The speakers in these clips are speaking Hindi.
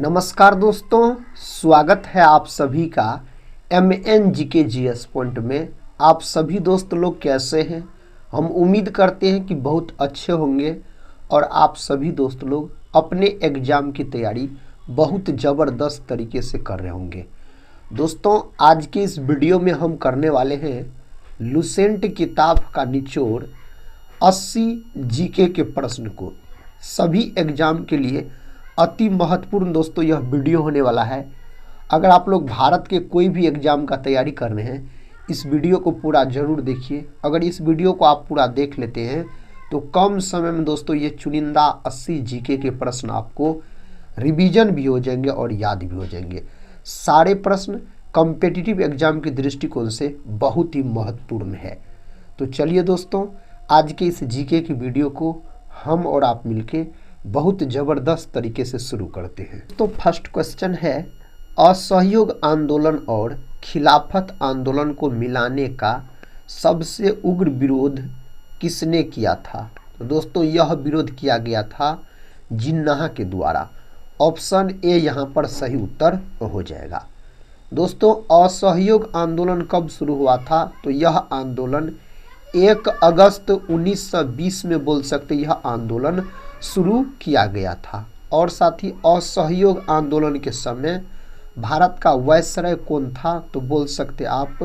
नमस्कार दोस्तों, स्वागत है आप सभी का MNGKGS पॉइंट में। आप सभी दोस्त लोग कैसे हैं? हम उम्मीद करते हैं कि बहुत अच्छे होंगे और आप सभी दोस्त लोग अपने एग्ज़ाम की तैयारी बहुत ज़बरदस्त तरीके से कर रहे होंगे। दोस्तों, आज के इस वीडियो में हम करने वाले हैं लुसेंट किताब का निचोड़ 80 जीके के प्रश्न को। सभी एग्ज़ाम के लिए अति महत्वपूर्ण दोस्तों यह वीडियो होने वाला है। अगर आप लोग भारत के कोई भी एग्ज़ाम का तैयारी कर रहे हैं, इस वीडियो को पूरा ज़रूर देखिए। अगर इस वीडियो को आप पूरा देख लेते हैं तो कम समय में दोस्तों ये चुनिंदा 80 जीके के प्रश्न आपको रिवीजन भी हो जाएंगे और याद भी हो जाएंगे। सारे प्रश्न कॉम्पिटिटिव एग्ज़ाम के दृष्टिकोण से बहुत ही महत्वपूर्ण है। तो चलिए दोस्तों, आज के इस जीके की वीडियो को हम और आप मिलके बहुत ज़बरदस्त तरीके से शुरू करते हैं। तो फर्स्ट क्वेश्चन है, असहयोग आंदोलन और खिलाफत आंदोलन को मिलाने का सबसे उग्र विरोध किसने किया था? तो दोस्तों यह विरोध किया गया था जिन्ना के द्वारा। ऑप्शन ए यहाँ पर सही उत्तर हो जाएगा। दोस्तों, असहयोग आंदोलन कब शुरू हुआ था? तो यह आंदोलन 1 अगस्त 1920 में बोल सकते यह आंदोलन शुरू किया गया था। और साथ ही असहयोग आंदोलन के समय भारत का वायसराय कौन था? तो बोल सकते आप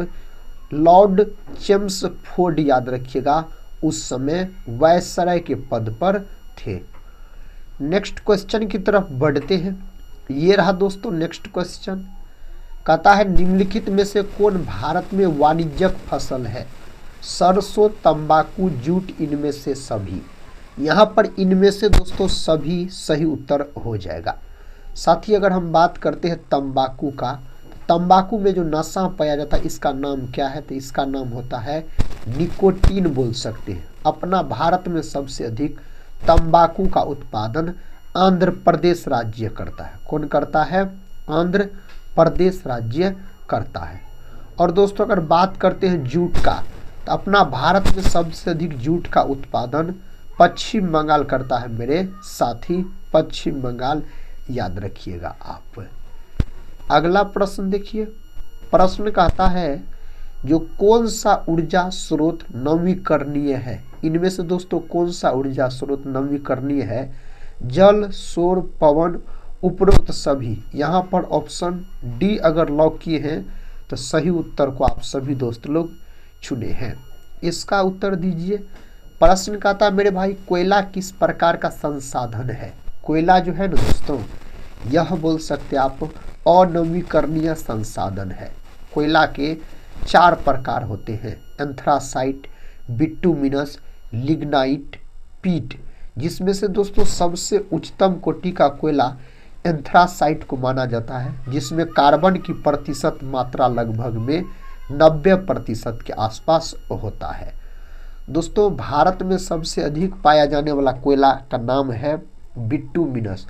लॉर्ड चेम्सफोर्ड, याद रखिएगा, उस समय वायसराय के पद पर थे। नेक्स्ट क्वेश्चन की तरफ बढ़ते हैं। ये रहा दोस्तों नेक्स्ट क्वेश्चन। कहता है, निम्नलिखित में से कौन भारत में वाणिज्यिक फसल है? सरसों, तंबाकू, जूट, इनमें से सभी। यहाँ पर इनमें से दोस्तों सभी सही उत्तर हो जाएगा। साथ ही अगर हम बात करते हैं तंबाकू का, तंबाकू में जो नशा पाया जाता है इसका नाम क्या है? तो इसका नाम होता है निकोटीन, बोल सकते हैं। अपना भारत में सबसे अधिक तंबाकू का उत्पादन आंध्र प्रदेश राज्य करता है। कौन करता है? आंध्र प्रदेश राज्य करता है। और दोस्तों अगर बात करते हैं जूट का, तो अपना भारत में सबसे अधिक जूट का उत्पादन पश्चिम बंगाल करता है मेरे साथी, पश्चिम बंगाल, याद रखिएगा आप। अगला प्रश्न देखिए। प्रश्न कहता है, जो कौन सा ऊर्जा स्रोत नवीकरणीय है? इनमें से दोस्तों कौन सा ऊर्जा स्रोत नवीकरणीय है? जल, सौर, पवन, उपरोक्त सभी। यहाँ पर ऑप्शन डी अगर लॉक किए हैं तो सही उत्तर को आप सभी दोस्त लोग चुने हैं। इसका उत्तर दीजिए। प्रश्न कहता है, मेरे भाई, कोयला किस प्रकार का संसाधन है? कोयला जो है ना दोस्तों, यह बोल सकते आप अनवीकरणीय संसाधन है। कोयला के 4 प्रकार होते हैं, एंथ्रासाइट, बिटुमिनस, लिग्नाइट, पीट। जिसमें से दोस्तों सबसे उच्चतम कोटि का कोयला एंथ्रासाइट को माना जाता है, जिसमें कार्बन की प्रतिशत मात्रा लगभग में 90% के आसपास होता है। दोस्तों भारत में सबसे अधिक पाया जाने वाला कोयला का नाम है बिटुमिनस।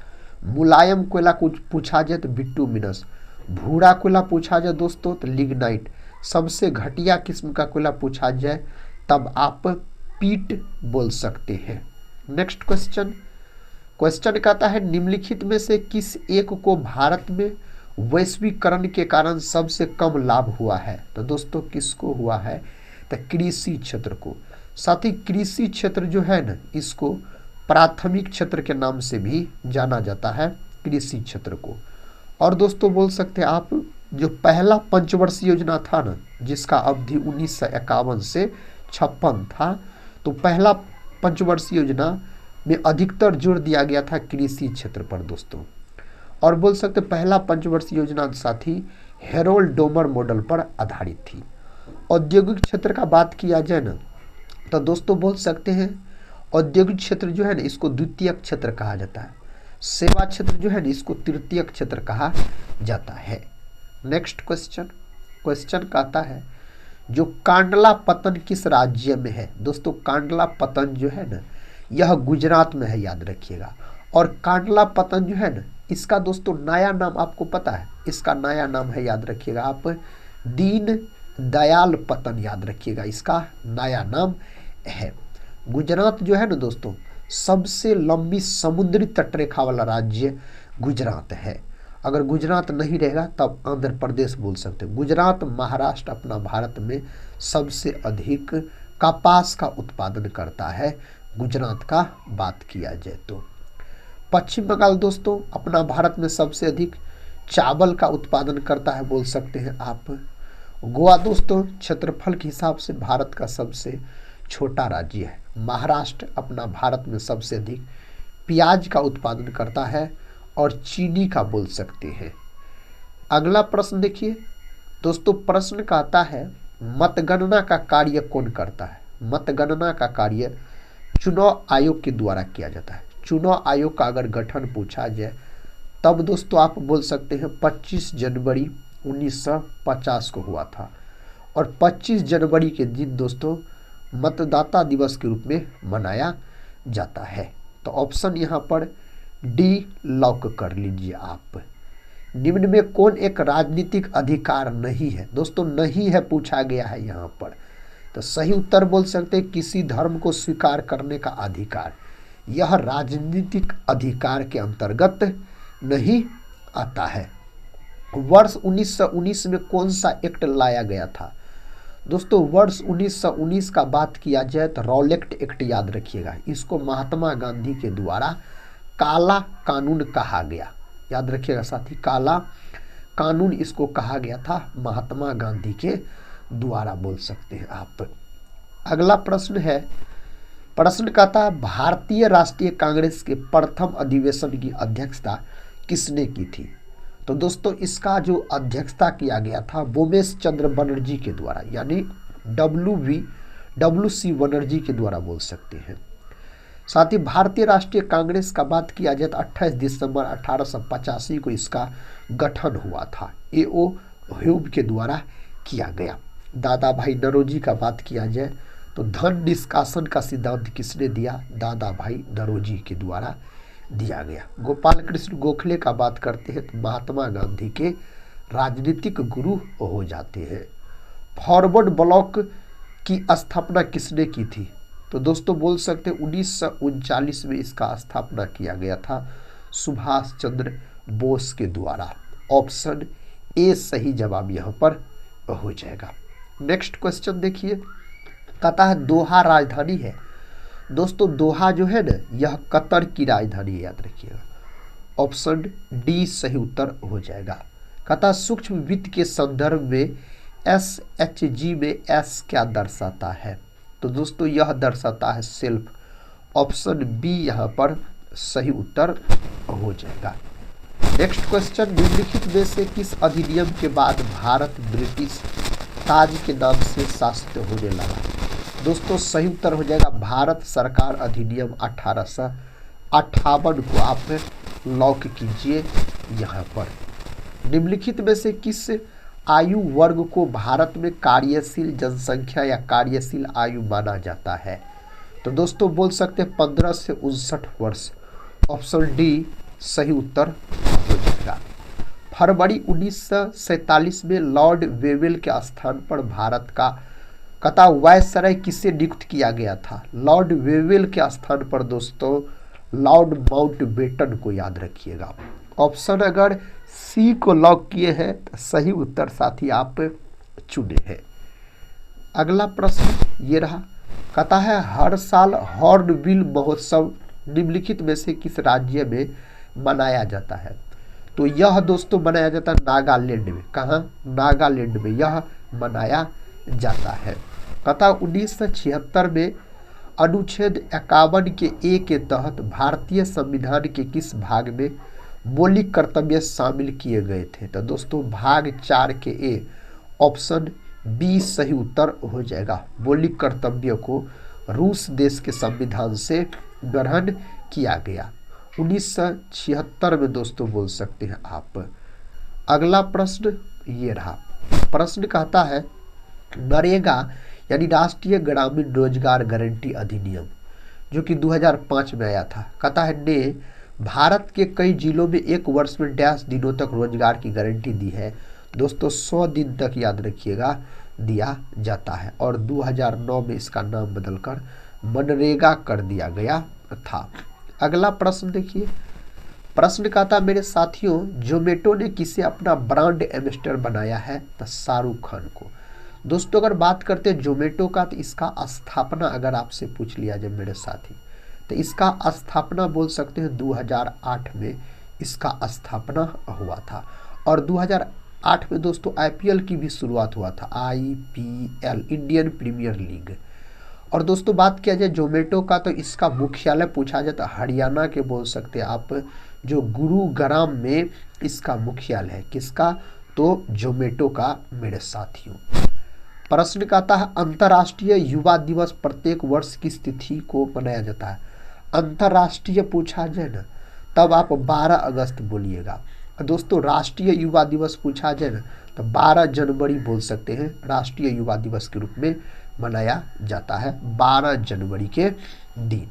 मुलायम कोयला कुछ पूछा जाए तो बिटुमिनस, भूरा कोयला पूछा जाए दोस्तों तो लिग्नाइट, सबसे घटिया किस्म का कोयला पूछा जाए तब आप पीट बोल सकते हैं। Next question. क्वेश्चन कहता है, निम्नलिखित में से किस एक को भारत में वैश्वीकरण के कारण सबसे कम लाभ हुआ है? तो दोस्तों किसको हुआ है? तो कृषि क्षेत्र को। साथ ही कृषि क्षेत्र जो है ना, इसको प्राथमिक क्षेत्र के नाम से भी जाना जाता है, कृषि क्षेत्र को। और दोस्तों बोल सकते हैं आप, जो पहला पंचवर्षीय योजना था ना, जिसका अवधि 1951 से 56 था, तो पहला पंचवर्षीय योजना में अधिकतर जोर दिया गया था कृषि क्षेत्र पर दोस्तों। और बोल सकते पहला पंचवर्षीय योजना साथी हेरोल्ड डोमर मॉडल पर आधारित थी। औद्योगिक क्षेत्र का बात किया जाए ना, तो दोस्तों बोल सकते हैं औद्योगिक क्षेत्र जो है ना, इसको द्वितीयक क्षेत्र कहा जाता है। सेवा क्षेत्र जो है ना, इसको तृतीयक क्षेत्र कहा जाता है। Next question. क्वेश्चन कहता है, जो कांडला पतन किस राज्य में है? दोस्तों कांडला पतन जो है ना, यह गुजरात में है, याद रखिएगा। और कांडला पतन जो है ना, इसका दोस्तों नया नाम आपको पता है? इसका नया नाम है, याद रखिएगा आप, दीन दयाल पतन, याद रखिएगा, इसका नया नाम है। गुजरात जो है ना दोस्तों, सबसे लंबी समुद्री तटरेखा वाला राज्य गुजरात है। अगर गुजरात नहीं रहेगा तब आंध्र प्रदेश बोल सकते हैं। गुजरात, महाराष्ट्र अपना भारत में सबसे अधिक कपास का उत्पादन करता है, गुजरात का बात किया जाए तो। पश्चिम बंगाल दोस्तों अपना भारत में सबसे अधिक चावल का उत्पादन करता है, बोल सकते हैं आप। गोवा दोस्तों क्षेत्रफल के हिसाब से भारत का सबसे छोटा राज्य है। महाराष्ट्र अपना भारत में सबसे अधिक प्याज का उत्पादन करता है और चीनी का बोल सकते हैं। अगला प्रश्न देखिए दोस्तों, प्रश्न कहता है मतगणना का कार्य कौन करता है? मतगणना का कार्य चुनाव आयोग के द्वारा किया जाता है। चुनाव आयोग का अगर गठन पूछा जाए तब दोस्तों आप बोल सकते हैं 25 जनवरी 1950 को हुआ था, और 25 जनवरी के दिन दोस्तों मतदाता दिवस के रूप में मनाया जाता है। तो ऑप्शन यहाँ पर डी लॉक कर लीजिए आप। निम्न में कौन एक राजनीतिक अधिकार नहीं है? दोस्तों नहीं है पूछा गया है यहाँ पर, तो सही उत्तर बोल सकते हैं किसी धर्म को स्वीकार करने का अधिकार। यह राजनीतिक अधिकार के अंतर्गत नहीं आता है। वर्ष 1919 में कौन सा एक्ट लाया गया था? दोस्तों वर्ष 1919 का बात किया जाए तो रॉलेट एक्ट याद रखिएगा। इसको महात्मा गांधी के द्वारा काला कानून कहा गया, याद रखिएगा साथी, काला कानून इसको कहा गया था महात्मा गांधी के द्वारा, बोल सकते हैं आप। अगला प्रश्न है, प्रश्न कहता है भारतीय राष्ट्रीय कांग्रेस के प्रथम अधिवेशन की अध्यक्षता किसने की थी? तो दोस्तों इसका जो अध्यक्षता किया गया था वोमेश चंद्र बनर्जी के द्वारा, यानी WC बनर्जी के द्वारा बोल सकते हैं। साथ ही भारतीय राष्ट्रीय कांग्रेस का बात किया जाए तो 28 दिसंबर 1885 को इसका गठन हुआ था, A.O. ह्यूम के द्वारा किया गया। दादा भाई नौरोजी का बात किया जाए तो धन निष्कासन का सिद्धांत किसने दिया? दादा भाई नौरोजी के द्वारा दिया गया। गोपाल कृष्ण गोखले का बात करते हैं तो महात्मा गांधी के राजनीतिक गुरु हो जाते हैं। फॉरवर्ड ब्लॉक की स्थापना किसने की थी? तो दोस्तों बोल सकते हैं 1939 में इसका स्थापना किया गया था सुभाष चंद्र बोस के द्वारा। ऑप्शन ए सही जवाब यहाँ पर हो जाएगा। नेक्स्ट क्वेश्चन देखिए, कहता है दोहा राजधानी है। दोस्तों दोहा जो है ना यह कतर की राजधानी है, याद रखिएगा। ऑप्शन डी सही उत्तर हो जाएगा। कहता सूक्ष्म वित्त के संदर्भ में SHG में S क्या दर्शाता है? तो दोस्तों यह दर्शाता है सेल्फ। ऑप्शन बी यहाँ पर सही उत्तर हो जाएगा। नेक्स्ट क्वेश्चन, निम्नलिखित में से किस अधिनियम के बाद भारत ब्रिटिश ताज के नाम से शासित होने लगा? दोस्तों सही उत्तर हो जाएगा भारत सरकार अधिनियम 1858 को आप लॉक कीजिए यहाँ पर। निम्नलिखित में से किस आयु वर्ग को भारत में कार्यशील जनसंख्या या कार्यशील आयु माना जाता है? तो दोस्तों बोल सकते हैं 15 से 59 वर्ष। ऑप्शन डी सही उत्तर हो जाएगा। फरवरी 1947 में लॉर्ड वेवेल के स्थान पर भारत का कता वायसराय किसे नियुक्त किया गया था? लॉर्ड वेवेल के स्थान पर दोस्तों लॉर्ड माउंटबेटन को याद रखिएगा। ऑप्शन अगर सी को लॉक किए हैं तो सही उत्तर साथी आप चुने हैं। अगला प्रश्न ये रहा, कहता है हर साल हॉर्नबिल महोत्सव निम्नलिखित में से किस राज्य में मनाया जाता है? तो यह दोस्तों मनाया जाता है नागालैंड में। कहाँ? नागालैंड में यह मनाया जाता है। कहता 1976 में अनुच्छेद 51 के ए के तहत भारतीय संविधान के किस भाग में मौलिक कर्तव्य शामिल किए गए थे? तो दोस्तों भाग 4 के ए। ऑप्शन बी सही उत्तर हो जाएगा। मौलिक कर्तव्य को रूस देश के संविधान से ग्रहण किया गया 1976 में दोस्तों बोल सकते हैं आप। अगला प्रश्न ये रहा, प्रश्न कहता है नरेगा यानी राष्ट्रीय ग्रामीण रोजगार गारंटी अधिनियम जो कि 2005 में आया था, कहता है ने भारत के कई जिलों में एक वर्ष में डैश दिनों तक रोजगार की गारंटी दी है। दोस्तों 100 दिन तक याद रखिएगा दिया जाता है, और 2009 में इसका नाम बदलकर मनरेगा कर दिया गया था। अगला प्रश्न देखिए, प्रश्न का था मेरे साथियों, जोमेटो ने किसे अपना ब्रांड एम्बेसडर बनाया है? तो शाहरुख खान को। दोस्तों अगर बात करते हैं जोमेटो का, तो इसका स्थापना अगर आपसे पूछ लिया जाए मेरे साथी, तो इसका स्थापना बोल सकते हैं 2008 में इसका स्थापना हुआ था। और 2008 में दोस्तों आईपीएल की भी शुरुआत हुआ था, आईपीएल, इंडियन प्रीमियर लीग। और दोस्तों बात किया जाए जोमेटो का, तो इसका मुख्यालय पूछा जाए तो हरियाणा के बोल सकते हैं आप, जो गुरुग्राम में इसका मुख्यालय है। किसका? तो जोमेटो का मेरे साथियों। प्रश्न का आता है, अंतर्राष्ट्रीय युवा दिवस प्रत्येक वर्ष किस तिथि को मनाया जाता है? अंतर्राष्ट्रीय पूछा जाए ना, तब आप 12 अगस्त बोलिएगा। दोस्तों राष्ट्रीय युवा दिवस पूछा जाए ना, तो 12 जनवरी बोल सकते हैं, राष्ट्रीय युवा दिवस के रूप में मनाया जाता है 12 जनवरी के दिन।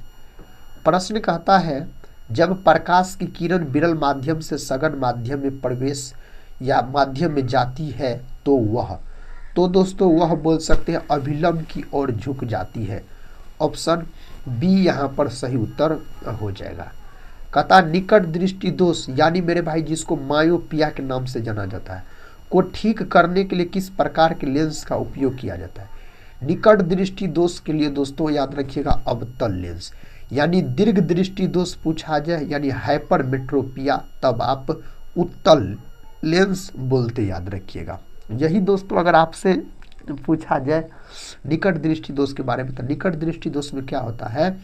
प्रश्न कहता है, जब प्रकाश की किरण विरल माध्यम से सघन माध्यम में प्रवेश या माध्यम में जाती है तो वह, तो दोस्तों वह बोल सकते हैं अभिलंब की ओर झुक जाती है। ऑप्शन बी यहाँ पर सही उत्तर हो जाएगा। कहता निकट दृष्टि दोष, यानी मेरे भाई जिसको मायोपिया के नाम से जाना जाता है, को ठीक करने के लिए किस प्रकार के लेंस का उपयोग किया जाता है? निकट दृष्टि दोष के लिए दोस्तों याद रखिएगा अवतल लेंस। यानी दीर्घ दृष्टि दोष पूछा जाए यानी हाइपरमेट्रोपिया, तब आप उत्तल लेंस बोलते याद रखिएगा। यही दोस्तों अगर आपसे पूछा जाए निकट दृष्टि दोष के बारे में, तो निकट दृष्टि दोष में क्या होता है?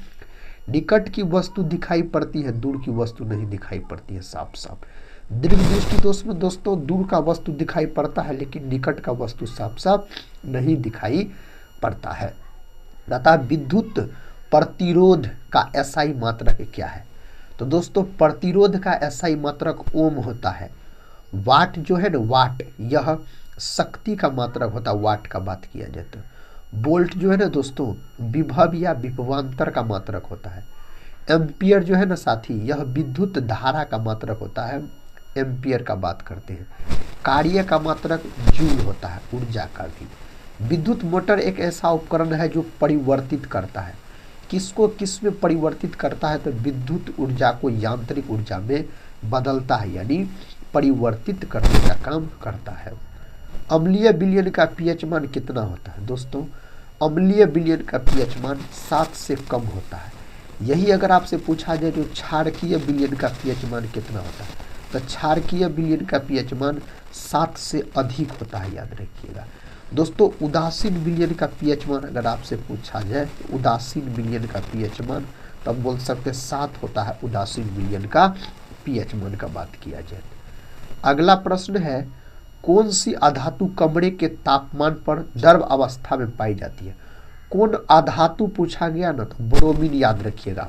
निकट की वस्तु दिखाई पड़ती है, दूर की वस्तु नहीं दिखाई पड़ती है साफ साफ। दीर्घ दृष्टि दोष में दोस्तों दूर का वस्तु दिखाई पड़ता है, लेकिन निकट का वस्तु साफ साफ नहीं दिखाई पड़ता है। तथा विद्युत प्रतिरोध का एसआई मात्रक क्या है? तो दोस्तों प्रतिरोध का एसआई मात्रक ओम होता है। वाट जो है ना, वाट यह शक्ति का मात्रक होता है, वाट का बात किया जाए तो। वोल्ट जो है ना दोस्तों विभव या विभवांतर का मात्रक होता है। एम्पियर जो है ना साथी, यह विद्युत धारा का मात्रक होता है, एम्पियर का बात करते हैं। कार्य का मात्रक जूल होता है, ऊर्जा का भी। विद्युत मोटर एक ऐसा उपकरण है जो परिवर्तित करता है, किसको किस में परिवर्तित करता है? तो विद्युत ऊर्जा को यांत्रिक ऊर्जा में बदलता है, यानी परिवर्तित करने का काम करता है। अम्लीय विलयन का पीएच मान कितना होता है? दोस्तों अम्लीय विलयन का पीएच मान 7 से कम होता है। यही अगर आपसे पूछा जाए जो क्षारकीय विलयन का पीएच मान कितना होता है, तो क्षारकीय विलयन का पीएच मान 7 से अधिक होता है, याद रखिएगा। दोस्तों उदासीन विलयन का पीएच मान अगर आपसे पूछा जाए, तो उदासीन विलयन का पीएच मान तब बोल सकते 7 होता है, उदासीन विलयन का पीएच मान का बात किया जाए। अगला प्रश्न है, कौन सी अधातु कमरे के तापमान पर द्रव अवस्था में पाई जाती है? कौन अधातु पूछा गया ना, तो ब्रोमीन याद रखिएगा।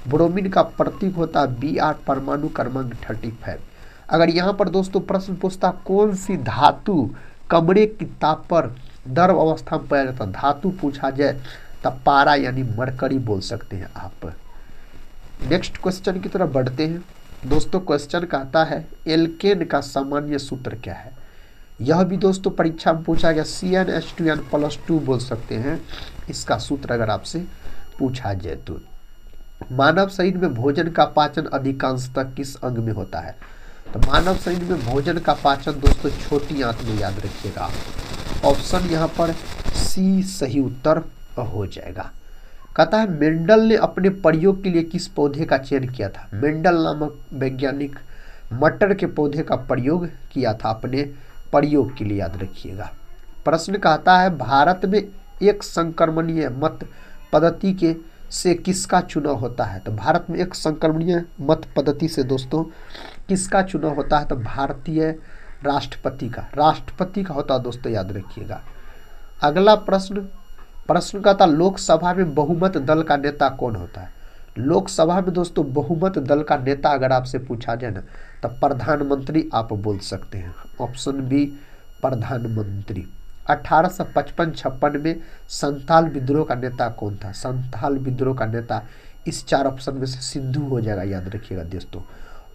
ब्रोमीन का प्रतीक होता है Br, परमाणु क्रमांक 35। अगर यहाँ पर दोस्तों प्रश्न पूछता कौन सी धातु कमरे की ताप पर द्रव अवस्था में पाया जाता है, धातु पूछा जाए तब पारा यानी मरकरी बोल सकते हैं आप। नेक्स्ट क्वेश्चन की तरफ बढ़ते हैं। दोस्तों क्वेश्चन कहता है एल्केन का सामान्य सूत्र क्या है? यह भी दोस्तों परीक्षा में पूछा गया, CnH2n+2 बोल सकते हैं इसका सूत्र अगर आपसे पूछा जाए तो। मानव शरीर में भोजन का पाचन अधिकांशतः किस अंग में होता है? तो मानव शरीर में भोजन का पाचन दोस्तों छोटी आंत में, याद रखिएगा। ऑप्शन यहाँ पर सी सही उत्तर हो जाएगा। कहता है मेंडल ने अपने प्रयोग के लिए किस पौधे का चयन किया था? मेंडल नामक वैज्ञानिक मटर के पौधे का प्रयोग किया था अपने प्रयोग के लिए, याद रखिएगा। प्रश्न कहता है भारत में एक संक्रमणीय मत पद्धति के से किसका चुनाव होता है? तो भारत में एक संक्रमणीय मत पद्धति से दोस्तों किसका चुनाव होता है? तो भारतीय राष्ट्रपति का होता है दोस्तों, याद रखिएगा। अगला प्रश्न का था लोकसभा में बहुमत दल का नेता कौन होता है? लोकसभा में दोस्तों बहुमत दल का नेता अगर आपसे पूछा जाए ना, तब प्रधानमंत्री आप बोल सकते हैं। ऑप्शन बी प्रधानमंत्री। 1855-56 में संथाल विद्रोह का नेता कौन था? संथाल विद्रोह का नेता इस 4 ऑप्शन में से सिंधु हो जाएगा, याद रखिएगा दोस्तों।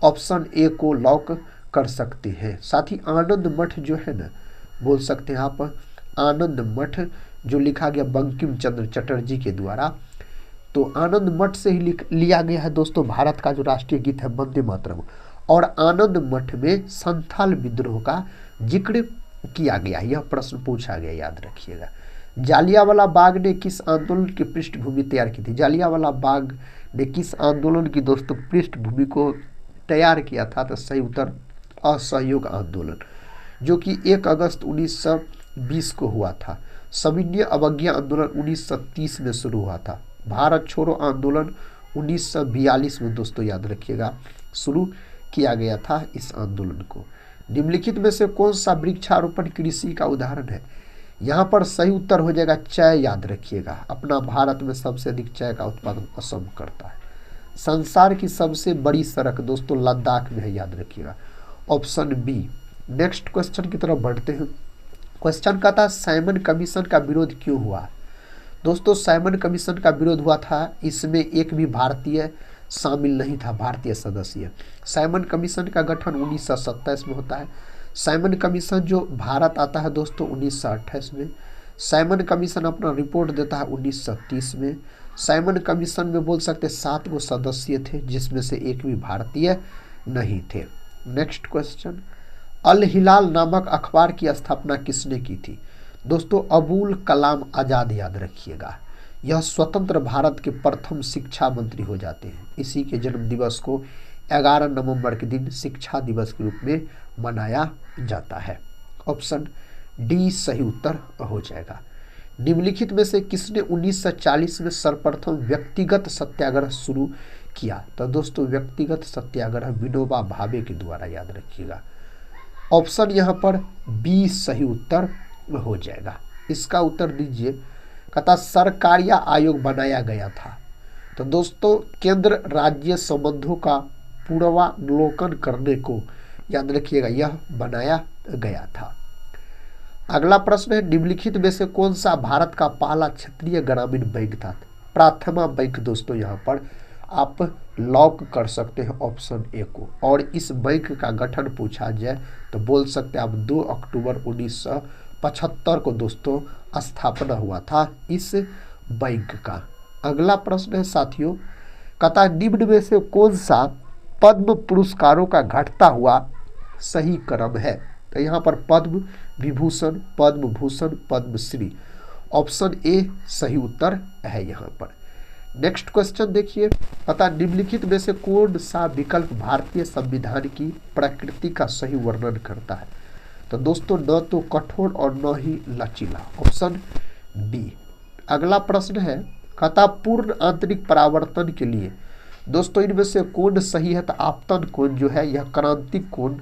ऑप्शन ए को लॉक कर सकते हैं। साथ ही आनंद मठ जो है ना, बोल सकते हैं आप आनंद मठ, जो लिखा गया बंकिम चंद्र चटर्जी के द्वारा, तो आनंद मठ से ही लिया गया है दोस्तों भारत का जो राष्ट्रीय गीत है वंदे मातरम। और आनंद मठ में संथाल विद्रोह का जिक्र किया गया, यह प्रश्न पूछा गया, याद रखिएगा। जालियांवाला बाग ने किस आंदोलन की पृष्ठभूमि तैयार की थी? जालियांवाला बाग ने किस आंदोलन की दोस्तों पृष्ठभूमि को तैयार किया था? तो सही उत्तर असहयोग आंदोलन, जो कि 1 अगस्त 1920 को हुआ था। सविनय अवज्ञा आंदोलन 1930 में शुरू हुआ था। भारत छोड़ो आंदोलन 1942 में दोस्तों याद रखिएगा शुरू किया गया था इस आंदोलन को। निम्नलिखित में से कौन सा वृक्षारोपण कृषि का उदाहरण है? यहाँ पर सही उत्तर हो जाएगा चाय, याद रखिएगा। अपना भारत में सबसे अधिक चाय का उत्पादन असम करता है। संसार की सबसे बड़ी सड़क दोस्तों लद्दाख में है, याद रखिएगा, ऑप्शन बी। नेक्स्ट क्वेश्चन की तरफ बढ़ते हैं। क्वेश्चन का था साइमन कमीशन का विरोध क्यों हुआ? दोस्तों साइमन कमीशन का विरोध हुआ था, इसमें एक भी भारतीय शामिल नहीं था, भारतीय सदस्य। साइमन कमीशन का गठन 1927 में होता है। साइमन कमीशन जो भारत आता है दोस्तों 1928 में। साइमन कमीशन अपना रिपोर्ट देता है 1930 में। साइमन कमीशन में बोल सकते 7 गो सदस्य थे, जिसमें से एक भी भारतीय नहीं थे। नेक्स्ट क्वेश्चन, अल हिलाल नामक अखबार की स्थापना किसने की थी? दोस्तों अबुल कलाम आज़ाद, याद रखिएगा। यह स्वतंत्र भारत के प्रथम शिक्षा मंत्री हो जाते हैं। इसी के जन्म दिवस को 11 नवंबर के दिन शिक्षा दिवस के रूप में मनाया जाता है। ऑप्शन डी सही उत्तर हो जाएगा। निम्नलिखित में से किसने 1940 में सर्वप्रथम व्यक्तिगत सत्याग्रह शुरू किया? तो दोस्तों व्यक्तिगत सत्याग्रह विनोबा भावे के द्वारा, याद रखिएगा। ऑप्शन यहाँ पर बी सही उत्तर हो जाएगा। इसका उत्तर दीजिए। कहता सरकारिया आयोग बनाया गया था। तो दोस्तों केंद्र राज्य संबंधों का पूर्वावलोकन करने को, याद रखिएगा, यह बनाया गया था। अगला प्रश्न है निम्नलिखित में से कौन सा भारत का पहला क्षेत्रीय ग्रामीण बैंक था? प्राथमा बैंक दोस्तों यहाँ पर आप लॉक कर सकते हैं ऑप्शन ए को। और इस बैंक का गठन पूछा जाए तो बोल सकते हैं आप 2 अक्टूबर 1975 को दोस्तों स्थापना हुआ था इस बैंक का। अगला प्रश्न है साथियों, कहता निम्न में से कौन सा पद्म पुरस्कारों का घटता हुआ सही क्रम है? तो यहाँ पर पद्म विभूषण, पद्म भूषण, पद्मश्री, ऑप्शन ए सही उत्तर है यहाँ पर। नेक्स्ट क्वेश्चन देखिए, पता निम्नलिखित में से कौन सा विकल्प भारतीय संविधान की प्रकृति का सही वर्णन करता है? तो दोस्तों न तो कठोर और न ही लचीला, ऑप्शन बी। अगला प्रश्न है, कहता पूर्ण आंतरिक परावर्तन के लिए दोस्तों इनमें से कौन सही है? तो आपतन कोण जो है यह क्रांतिक कोण,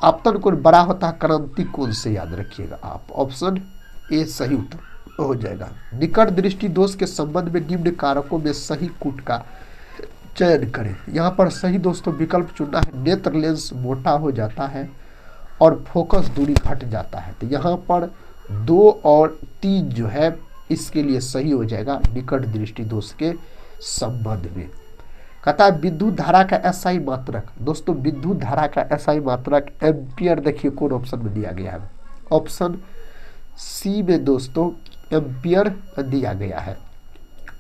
आपतन कोण बड़ा होता है क्रांतिक कोण से, याद रखिएगा आप। ऑप्शन ए सही उत्तर हो जाएगा। निकट दृष्टि दोष के संबंध में निम्न कारकों में सही कूट का चयन करें। यहाँ पर सही दोस्तों विकल्प चुनना है। नेत्र लेंस मोटा हो जाता है और फोकस दूरी घट जाता है। तो यहाँ पर 2 और 3 जो है इसके लिए सही हो जाएगा निकट दृष्टि दोष के संबंध में। कहता है विद्युत धारा का एसआई मात्रक। दोस्तों विद्युत धारा का एसआई मात्रक एम्पियर, देखिए कौन ऑप्शन में दिया गया है? ऑप्शन सी में दोस्तों एम्पियर दिया गया है।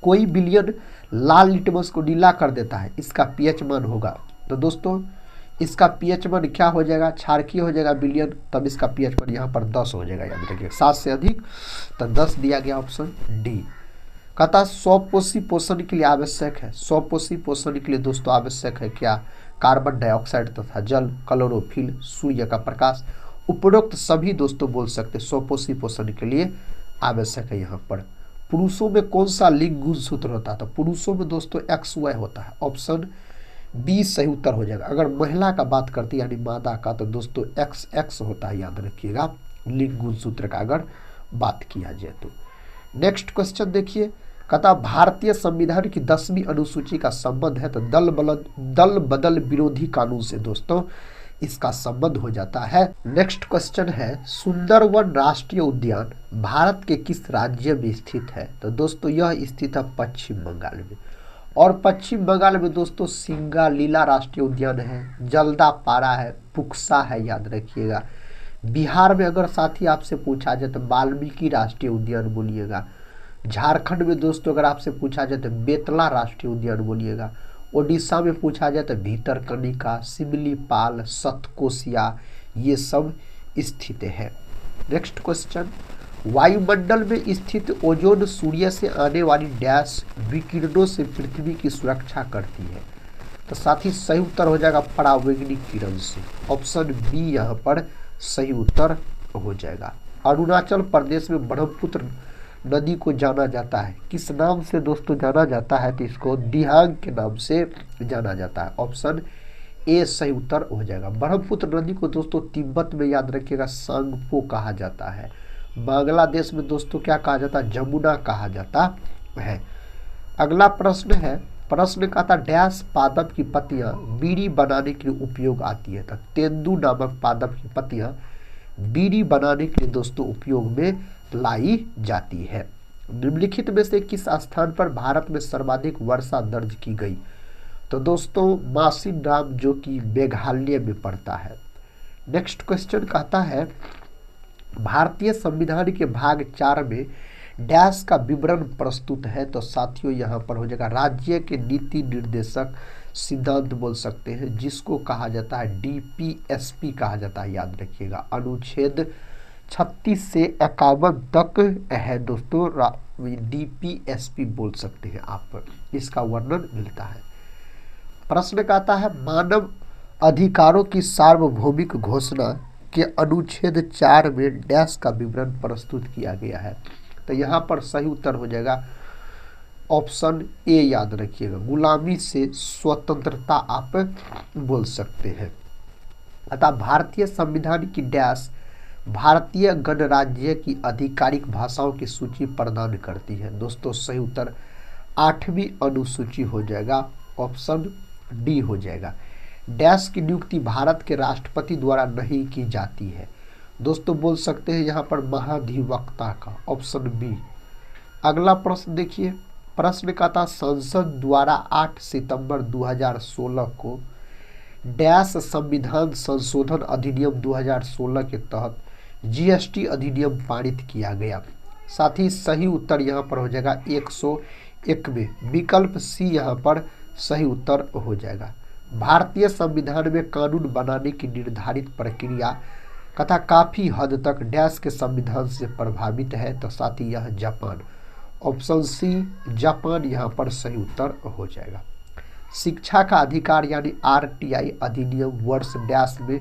कोई बिलियन लाल लिटमस को नीला कर देता है, इसका पीएच मान होगा। तो दोस्तों इसका पीएच मान क्या हो जाएगा? क्षारकीय हो जाएगा बिलियन, तब इसका पीएच मान यहाँ पर 10 हो जाएगा, याद रखिए 7 से अधिक तो 10 दिया गया, ऑप्शन डी। कहता स्वपोषी पोषण के लिए आवश्यक है। स्वपोषी पोषण के लिए दोस्तों आवश्यक है क्या? कार्बन डाइऑक्साइड तथा जल, क्लोरोफिल, सूर्य का प्रकाश। उपरोक्त सभी दोस्तों बोल सकते स्वपोषी पोषण के लिए आवश्यक है। यहाँ पर पुरुषों में कौन सा लिंग गुणसूत्र होता है? तो पुरुषों में दोस्तों XY होता है, ऑप्शन बी सही उत्तर हो जाएगा। अगर महिला का बात करती है यानी मादा का तो दोस्तों XX होता है, याद रखिएगा लिंग गुणसूत्र का अगर बात किया जाए तो। नेक्स्ट क्वेश्चन देखिए, कहता भारतीय संविधान की 10वीं अनुसूची का संबंध है तो दल बदल विरोधी कानून से दोस्तों इसका संबंध हो जाता है। नेक्स्ट क्वेश्चन है सुंदरवन राष्ट्रीय उद्यान भारत के किस राज्य में स्थित है? तो दोस्तों यह स्थित है पश्चिम बंगाल में। और पश्चिम बंगाल में दोस्तों सिंगालीला राष्ट्रीय उद्यान है, जल्दापारा है, पुक्सा है, याद रखिएगा। बिहार में अगर साथी आपसे पूछा जाए तो वाल्मीकि राष्ट्रीय उद्यान बोलिएगा। झारखंड में दोस्तों अगर आपसे पूछा जाए तो बेतला राष्ट्रीय उद्यान बोलिएगा। ओडिशा में पूछा जाए तो भीतरकनिका, सिमलीपाल, सतकोशिया, ये सब स्थित है। नेक्स्ट क्वेश्चन, वायुमंडल में स्थित ओजोन सूर्य से आने वाली डैश विकिरणों से पृथ्वी की सुरक्षा करती है। तो साथ ही सही उत्तर हो जाएगा परावैंगनिक किरण से। ऑप्शन बी यहाँ पर सही उत्तर हो जाएगा। अरुणाचल प्रदेश में ब्रह्मपुत्र नदी को जाना जाता है, किस नाम से दोस्तों जाना जाता है? तो इसको दिहांग के नाम से जाना जाता है। ऑप्शन ए सही उत्तर हो जाएगा। ब्रह्मपुत्र नदी को दोस्तों तिब्बत में याद रखिएगा सांगपो कहा जाता है। बांग्लादेश में दोस्तों क्या कहा जाता है? जमुना कहा जाता है। अगला प्रश्न है, प्रश्न का था डैश पादप की पत्तियां बीड़ी बनाने के लिए उपयोग आती है। तो तेंदू नामक पादप की पत्तियां बीड़ी बनाने के लिए दोस्तों उपयोग में लाई जाती है। निम्नलिखित में से किस स्थान पर भारत में सर्वाधिक वर्षा दर्ज की गई? तो दोस्तों मासिन राम जो कि मेघालय में पड़ता है। नेक्स्ट क्वेश्चन कहता है भारतीय संविधान के भाग 4 में डैश का विवरण प्रस्तुत है। तो साथियों यहाँ पर हो जाएगा राज्य के नीति निर्देशक सिद्धांत बोल सकते हैं, जिसको कहा जाता है डीपीएसपी कहा जाता है, याद रखिएगा। अनुच्छेद 36 से 51 तक है दोस्तों, डीपीएसपी बोल सकते हैं आप, इसका वर्णन मिलता है। प्रश्न कहता है मानव अधिकारों की सार्वभौमिक घोषणा के अनुच्छेद 4 में डैश का विवरण प्रस्तुत किया गया है। तो यहाँ पर सही उत्तर हो जाएगा ऑप्शन ए, याद रखिएगा गुलामी से स्वतंत्रता आप बोल सकते हैं। अतः भारतीय संविधान की डैश भारतीय गणराज्य की आधिकारिक भाषाओं की सूची प्रदान करती है। दोस्तों सही उत्तर 8वीं अनुसूची हो जाएगा, ऑप्शन डी हो जाएगा। डैश की नियुक्ति भारत के राष्ट्रपति द्वारा नहीं की जाती है। दोस्तों बोल सकते हैं यहाँ पर महाधिवक्ता का, ऑप्शन बी। अगला प्रश्न देखिए, प्रश्न का था संसद द्वारा 8 सितंबर 2016 को डैश संविधान संशोधन अधिनियम 2016 के तहत जीएसटी अधिनियम पारित किया गया। साथ ही सही उत्तर यहाँ पर हो जाएगा 101 में, विकल्प सी यहाँ पर सही उत्तर हो जाएगा। भारतीय संविधान में कानून बनाने की निर्धारित प्रक्रिया कथा काफी हद तक डैश के संविधान से प्रभावित है। तो साथ ही यह जापान, ऑप्शन सी जापान यहाँ पर सही उत्तर हो जाएगा। शिक्षा का अधिकार यानी आरटीआई अधिनियम वर्ष डैश में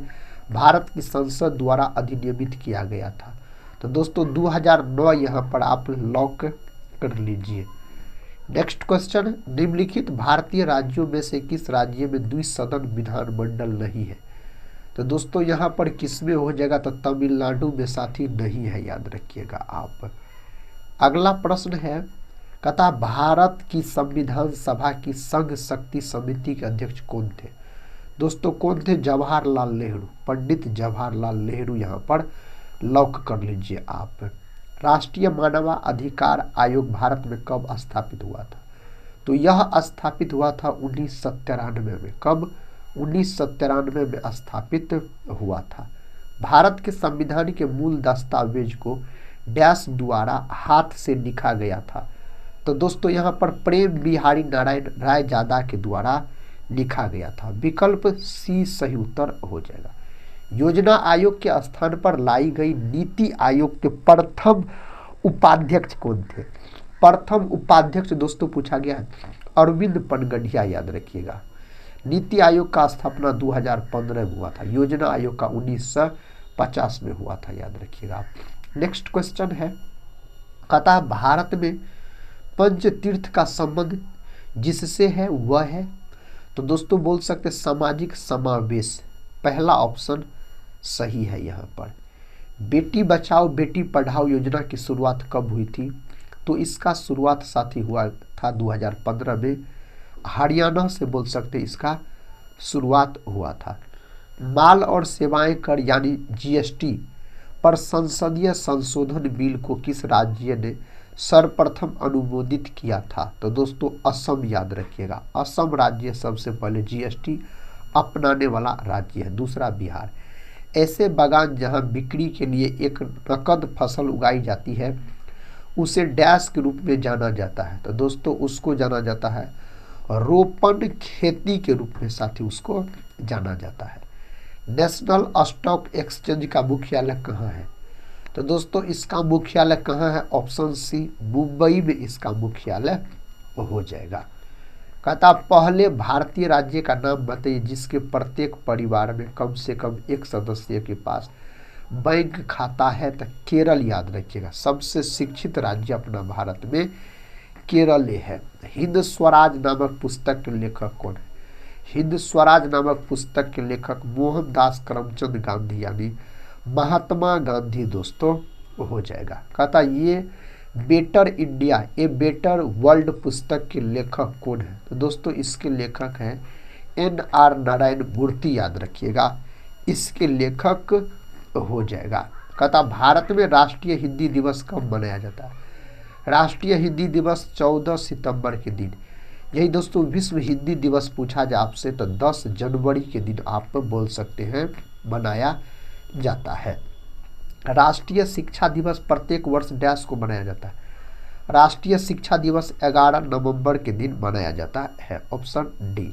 भारत की संसद द्वारा अधिनियमित किया गया था। तो दोस्तों 2009 यहाँ पर आप लॉक कर लीजिए। नेक्स्ट क्वेश्चन, निम्नलिखित भारतीय राज्यों में से किस राज्य में द्विसदन विधानमंडल नहीं है? तो दोस्तों यहाँ पर किसमें हो जाएगा? तो तमिलनाडु में साथी नहीं है, याद रखिएगा आप। अगला प्रश्न है, कहता भारत की संविधान सभा की संघ शक्ति समिति के अध्यक्ष कौन थे? दोस्तों कौन थे? जवाहरलाल नेहरू, पंडित जवाहरलाल नेहरू यहाँ पर लॉक कर लीजिए आप। राष्ट्रीय मानव अधिकार आयोग भारत में कब स्थापित हुआ था? तो यह स्थापित हुआ था 1993 में। कब? 1993 में स्थापित हुआ था। भारत के संविधान के मूल दस्तावेज को डैश द्वारा हाथ से लिखा गया था। तो दोस्तों यहाँ पर प्रेम बिहारी नारायण रायजादा के द्वारा लिखा गया था। विकल्प सी सही उत्तर हो जाएगा। योजना आयोग के स्थान पर लाई गई नीति आयोग के प्रथम उपाध्यक्ष कौन थे? प्रथम उपाध्यक्ष दोस्तों पूछा गया है अरविंद पनगढ़िया, याद रखिएगा। नीति आयोग का स्थापना 2015 में हुआ था। योजना आयोग का 1950 में हुआ था, याद रखिएगा। नेक्स्ट क्वेश्चन है, कहता भारत में पंच तीर्थ का संबंध जिससे है वह है? तो दोस्तों बोल सकते सामाजिक समावेश, पहला ऑप्शन सही है यहाँ पर। बेटी बचाओ बेटी पढ़ाओ योजना की शुरुआत कब हुई थी? तो इसका शुरुआत साथी हुआ था 2015 में, हरियाणा से बोल सकते इसका शुरुआत हुआ था। माल और सेवाएं कर यानी जीएसटी पर संसदीय संशोधन बिल को किस राज्य ने सर्वप्रथम अनुमोदित किया था? तो दोस्तों असम, याद रखिएगा। असम राज्य सबसे पहले जीएसटी अपनाने वाला राज्य है। दूसरा बिहार। ऐसे बागान जहां बिक्री के लिए एक नकद फसल उगाई जाती है उसे डैश के रूप में जाना जाता है। तो दोस्तों उसको जाना जाता है रोपण खेती के रूप में साथी उसको जाना जाता है। नेशनल स्टॉक एक्सचेंज का मुख्यालय कहाँ है? तो दोस्तों इसका मुख्यालय कहाँ है? ऑप्शन सी, मुंबई में इसका मुख्यालय हो जाएगा। कहता पहले भारतीय राज्य का नाम बताइए जिसके प्रत्येक परिवार में कम से कम एक सदस्य के पास बैंक खाता है। तो केरल याद रखिएगा, सबसे शिक्षित राज्य अपना भारत में केरल है। हिंद स्वराज नामक पुस्तक के लेखक कौन है? हिंद स्वराज नामक पुस्तक के लेखक मोहनदास करमचंद गांधी यानी महात्मा गांधी दोस्तों हो जाएगा। कहता ये better India a better world पुस्तक के लेखक कौन है? तो दोस्तों इसके लेखक हैं NR नारायण मूर्ति, याद रखिएगा इसके लेखक हो जाएगा। कहता भारत में राष्ट्रीय हिंदी दिवस कब मनाया जाता है? राष्ट्रीय हिंदी दिवस 14 सितंबर के दिन। यही दोस्तों विश्व हिंदी दिवस पूछा जाए आपसे तो 10 जनवरी के दिन आप बोल सकते हैं मनाया जाता है। राष्ट्रीय शिक्षा दिवस प्रत्येक वर्ष डैश को मनाया जाता है? राष्ट्रीय शिक्षा दिवस 11 नवंबर के दिन मनाया जाता है। Option D.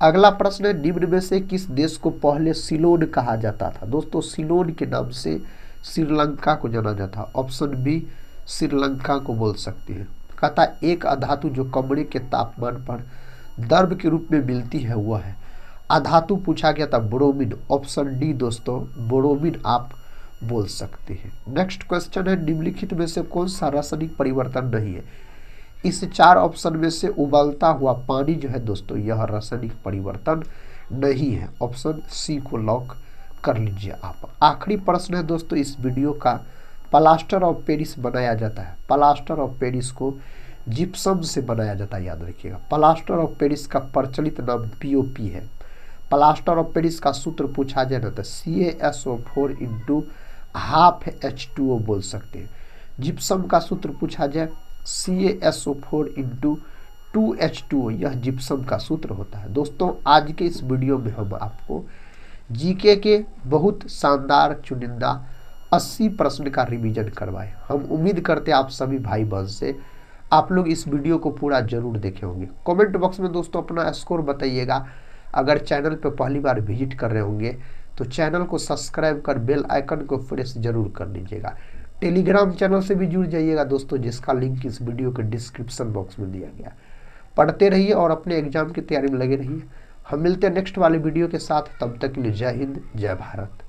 अगला प्रश्न है निम्न में से किस देश को पहले सिलोन कहा जाता था? दोस्तों सिलोन के नाम से श्रीलंका को जाना जाता है। ऑप्शन बी, श्रीलंका को बोल सकते हैं। कहता एक अधातु जो कमरे के तापमान पर द्रव के रूप में मिलती है वह है? अधातु पूछा गया था ब्रोमीन। ऑप्शन डी दोस्तों, ब्रोमीन आप बोल सकते हैं। नेक्स्ट क्वेश्चन है निम्नलिखित में से कौन सा रासायनिक परिवर्तन नहीं है? इस 4 ऑप्शन में से उबलता हुआ पानी जो है दोस्तों यह रासायनिक परिवर्तन नहीं है। ऑप्शन सी को लॉक कर लीजिए आप। आखिरी प्रश्न है दोस्तों इस वीडियो का, प्लास्टर ऑफ पेरिस बनाया जाता है। प्लास्टर ऑफ पेरिस को जिप्सम से बनाया जाता है, याद रखिएगा। प्लास्टर ऑफ पेरिस का प्रचलित नाम POP है। प्लास्टर ऑफ पेरिस का सूत्र पूछा जाए ना तो CaSO4 × ½ H2O बोल सकते हैं। जिप्सम का सूत्र पूछा जाए CaSO4 × 2H2O, यह जिप्सम का सूत्र होता है। दोस्तों आज के इस वीडियो में हम आपको जीके के बहुत शानदार चुनिंदा 80 प्रश्न का रिवीजन करवाए। हम उम्मीद करते हैं आप सभी भाई बहन से आप लोग इस वीडियो को पूरा जरूर देखे होंगे। कमेंट बॉक्स में दोस्तों अपना स्कोर बताइएगा। अगर चैनल पर पहली बार विजिट कर रहे होंगे तो चैनल को सब्सक्राइब कर बेल आइकन को प्रेस जरूर कर लीजिएगा। टेलीग्राम चैनल से भी जुड़ जाइएगा दोस्तों, जिसका लिंक इस वीडियो के डिस्क्रिप्शन बॉक्स में दिया गया। पढ़ते रहिए और अपने एग्जाम की तैयारी में लगे रहिए। हम मिलते हैं नेक्स्ट वाले वीडियो के साथ, तब तक के लिए जय हिंद जय भारत।